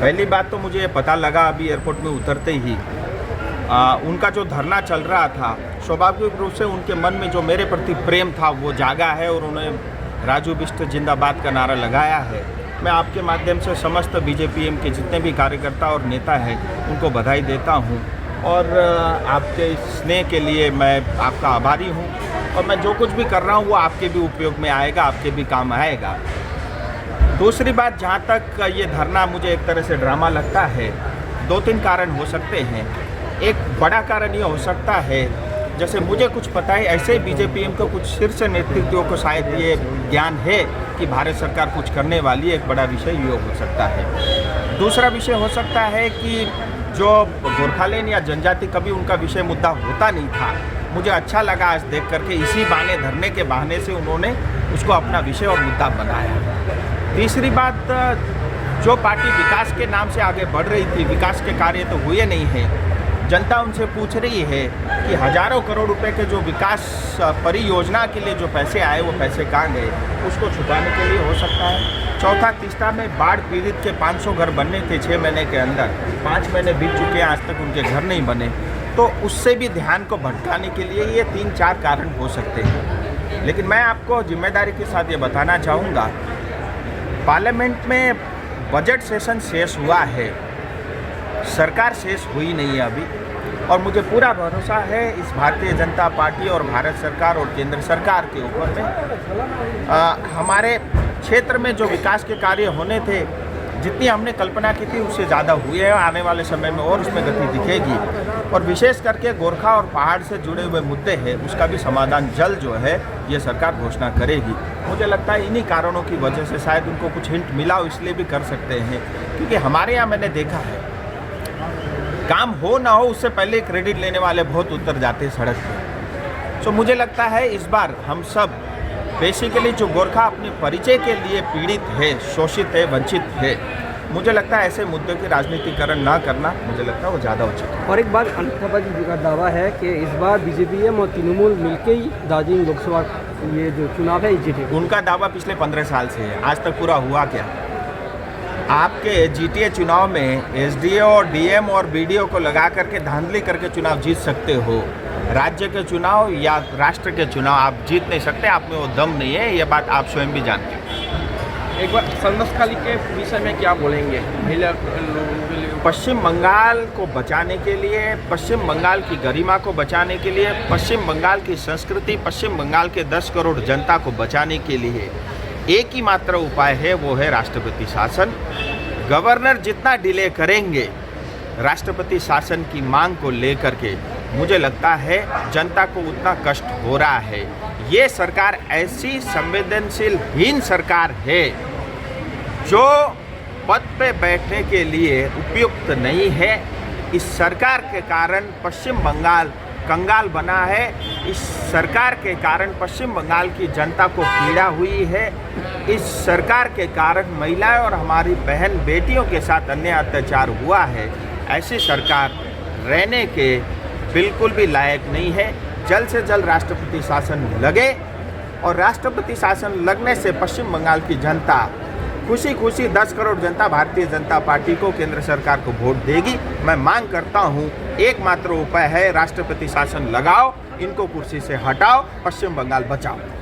पहली बात तो मुझे पता लगा अभी एयरपोर्ट में उतरते ही उनका जो धरना चल रहा था, स्वाभाविक रूप से उनके मन में जो मेरे प्रति प्रेम था वो जागा है और उन्होंने राजू बिष्ट जिंदाबाद का नारा लगाया है। मैं आपके माध्यम से समस्त बीजेपीएम के जितने भी कार्यकर्ता और नेता हैं उनको बधाई देता हूं और आपके स्नेह के लिए मैं आपका आभारी हूं और मैं जो कुछ भी कर रहा हूं वो आपके भी उपयोग में आएगा, आपके भी काम आएगा। दूसरी बात, जहां तक ये धरना मुझे एक तरह से ड्रामा लगता है, 2-3 कारण हो सकते हैं। एक बड़ा कारण ये हो सकता है, जैसे मुझे कुछ पता है ऐसे ही बीजेपीएम को कुछ शीर्ष नेतृत्वों को शायद ये ज्ञान है कि भारत सरकार कुछ करने वाली है। एक बड़ा विषय ये हो सकता है। दूसरा विषय हो सकता है कि जो गोरखालैंड या जनजाति कभी उनका विषय मुद्दा होता नहीं था, मुझे अच्छा लगा आज देख करके इसी बहाने, धरने के बहाने से उन्होंने उसको अपना विषय और मुद्दा बनाया। तीसरी बात, जो पार्टी विकास के नाम से आगे बढ़ रही थी, विकास के कार्य तो हुए नहीं हैं। जनता उनसे पूछ रही है कि हजारों करोड़ रुपए के जो विकास परियोजना के लिए जो पैसे आए वो पैसे कहाँ गए, उसको छुपाने के लिए हो सकता है। चौथा, तीसरा में बाढ़ पीड़ित के 500 घर बनने थे 6 महीने के अंदर, 5 महीने बीत चुके हैं, आज तक उनके घर नहीं बने, तो उससे भी ध्यान को भटकाने के लिए ये 3-4 कारण हो सकते हैं। लेकिन मैं आपको जिम्मेदारी के साथ ये बताना चाहूँगा, पार्लियामेंट में बजट सेशन शेष हुआ है, सरकार शेष हुई नहीं है अभी, और मुझे पूरा भरोसा है इस भारतीय जनता पार्टी और भारत सरकार और केंद्र सरकार के ऊपर में। हमारे क्षेत्र में जो विकास के कार्य होने थे, जितनी हमने कल्पना की थी उससे ज़्यादा हुए हैं। आने वाले समय में और उसमें गति दिखेगी और विशेष करके गोरखा और पहाड़ से जुड़े हुए मुद्दे हैं, उसका भी समाधान जल्द जो है ये सरकार घोषणा करेगी। मुझे लगता है इन्हीं कारणों की वजह से शायद उनको कुछ हिंट मिला हो, इसलिए भी कर सकते हैं, क्योंकि हमारे यहाँ मैंने देखा है काम हो ना हो उससे पहले क्रेडिट लेने वाले बहुत उतर जाते हैं सड़क पर। तो मुझे लगता है इस बार हम सब बेसिकली जो गोरखा अपने परिचय के लिए पीड़ित है, शोषित है, वंचित है, मुझे लगता है ऐसे मुद्दों की राजनीतिकरण ना करना, मुझे लगता है वो ज़्यादा उचित है। और एक बात अनिता जी का दावा है कि इस बार बीजेपीएम और तृणमूल मिलकर ही दार्जिलिंग लोकसभा ये जो चुनाव है जीतेगी। उनका दावा पिछले 15 साल से है, आज तक पूरा हुआ क्या? आपके जीटीए चुनाव में एसडीओ और डीएम और बीडीओ को लगा करके धांधली करके चुनाव जीत सकते हो, राज्य के चुनाव या राष्ट्र के चुनाव आप जीत नहीं सकते। आप में वो दम नहीं है, ये बात आप स्वयं भी जानते हैं। एक बार संदर्भकाली के विषय में क्या बोलेंगे महिला लोगों के लिए? पश्चिम बंगाल को बचाने के लिए, पश्चिम बंगाल की गरिमा को बचाने के लिए, पश्चिम बंगाल की संस्कृति, पश्चिम बंगाल के 10 करोड़ जनता को बचाने के लिए एक ही मात्र उपाय है, वो है राष्ट्रपति शासन। गवर्नर जितना डिले करेंगे राष्ट्रपति शासन की मांग को लेकर के, मुझे लगता है जनता को उतना कष्ट हो रहा है। ये सरकार ऐसी संवेदनशीलहीन सरकार है जो पद पे बैठने के लिए उपयुक्त नहीं है। इस सरकार के कारण पश्चिम बंगाल कंगाल बना है। इस सरकार के कारण पश्चिम बंगाल की जनता को पीड़ा हुई है। इस सरकार के कारण महिलाएं और हमारी बहन बेटियों के साथ अन्य अत्याचार हुआ है। ऐसी सरकार रहने के बिल्कुल भी लायक नहीं है। जल्द से जल्द राष्ट्रपति शासन लगे और राष्ट्रपति शासन लगने से पश्चिम बंगाल की जनता खुशी खुशी 10 करोड़ जनता भारतीय जनता पार्टी को, केंद्र सरकार को वोट देगी। मैं मांग करता हूं, एकमात्र उपाय है राष्ट्रपति शासन लगाओ, इनको कुर्सी से हटाओ, पश्चिम बंगाल बचाओ।